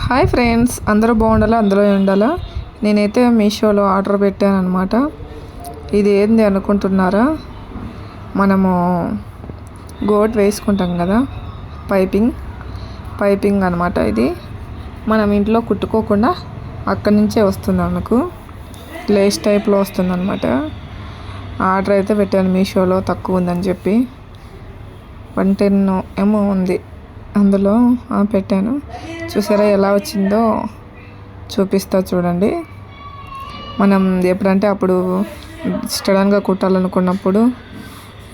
Hi friends, అందరూ బాగుండాలా, అందులో ఉండాలా. నేనైతే మీషోలో ఆర్డర్ పెట్టాను అనమాట. ఇది ఏంది అనుకుంటున్నారా? మనము గోట్ వేసుకుంటాం కదా, పైపింగ్ అనమాట. ఇది మనం ఇంట్లో కుట్టుకోకుండా అక్కడి నుంచే వస్తుంది మనకు, లేస్ టైప్లో వస్తుంది అనమాట. ఆర్డర్ అయితే పెట్టాను మీషోలో, తక్కువ ఉందని చెప్పి 110 ఏమో ఉంది అందులో పెట్టాను. చూసారా ఎలా వచ్చిందో, చూపిస్తా చూడండి. మనం ఎప్పుడంటే అప్పుడు సడన్గా కుట్టాలనుకున్నప్పుడు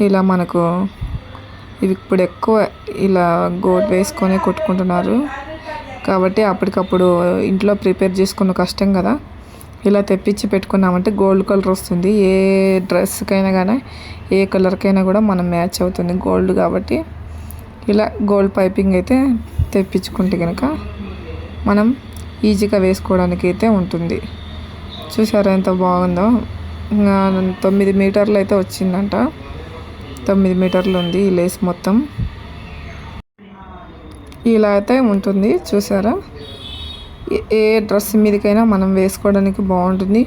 ఇలా మనకు ఇవి ఇప్పుడు ఎక్కువ ఇలా గోట్ వేసుకొని కుట్టుకుంటున్నారు కాబట్టి అప్పటికప్పుడు ఇంట్లో ప్రిపేర్ చేసుకున్న కష్టం కదా. ఇలా తెప్పించి పెట్టుకున్నామంటే గోల్డ్ కలర్ వస్తుంది. ఏ డ్రెస్కైనా కానీ ఏ కలర్కైనా కూడా మనం మ్యాచ్ అవుతుంది గోల్డ్ కాబట్టి. ఇలా గోల్డ్ పైపింగ్ అయితే తెప్పించుకుంటే కనుక మనం ఈజీగా వేసుకోవడానికి అయితే ఉంటుంది. చూసారా ఎంత బాగుందో. 9 మీటర్లు అయితే వచ్చిందంట. 9 మీటర్లు ఉంది ఈ లేస్ మొత్తం. ఇలా అయితే ఉంటుంది చూసారా. ఏ డ్రెస్ మీదకైనా మనం వేసుకోవడానికి బాగుంటుంది.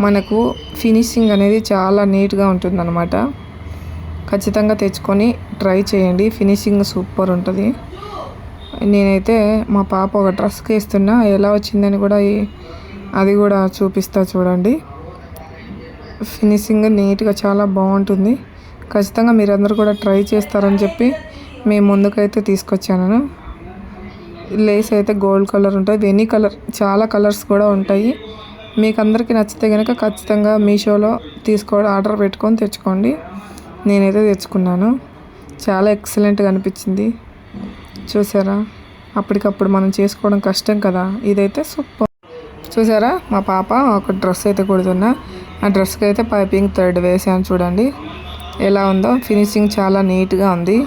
మనకు ఫినిషింగ్ అనేది చాలా నీట్గా ఉంటుంది అన్నమాట. ఖచ్చితంగా తెచ్చుకొని ట్రై చేయండి, ఫినిషింగ్ సూపర్ ఉంటుంది. నేనైతే మా పాప ఒక డ్రెస్కి వేస్తున్నా, ఎలా వచ్చిందని కూడా అది కూడా చూపిస్తా చూడండి. ఫినిషింగ్ నీట్గా చాలా బాగుంటుంది. ఖచ్చితంగా మీరందరూ కూడా ట్రై చేస్తారని చెప్పి మేము ముందుకైతే తీసుకొచ్చాను. లేస్ అయితే గోల్డ్ కలర్ ఉంటుంది, వెనీ కలర్, చాలా కలర్స్ కూడా ఉంటాయి. మీకు అందరికీ నచ్చితే కనుక ఖచ్చితంగా మీషోలో ఆర్డర్ పెట్టుకొని తెచ్చుకోండి. నేనైతే తెచ్చుకున్నాను. చాలా ఎక్సలెంట్గా అనిపించింది. చూసారా, అప్పటికప్పుడు మనం చేసుకోవడం కష్టం కదా, ఇదైతే సూపర్. చూసారా, మా పాప ఒక డ్రెస్ అయితే కుడుతున్నా, ఆ డ్రెస్కి అయితే పైపింగ్ థ్రెడ్ వేసాను చూడండి ఎలా ఉందో. ఫినిషింగ్ చాలా నీట్గా ఉంది.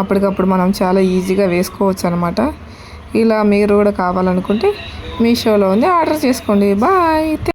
అప్పటికప్పుడు మనం చాలా ఈజీగా వేసుకోవచ్చు అనమాట. ఇలా మీరు కూడా కావాలనుకుంటే మీషోలో ఉంది, ఆర్డర్ చేసుకోండి. బాయ్.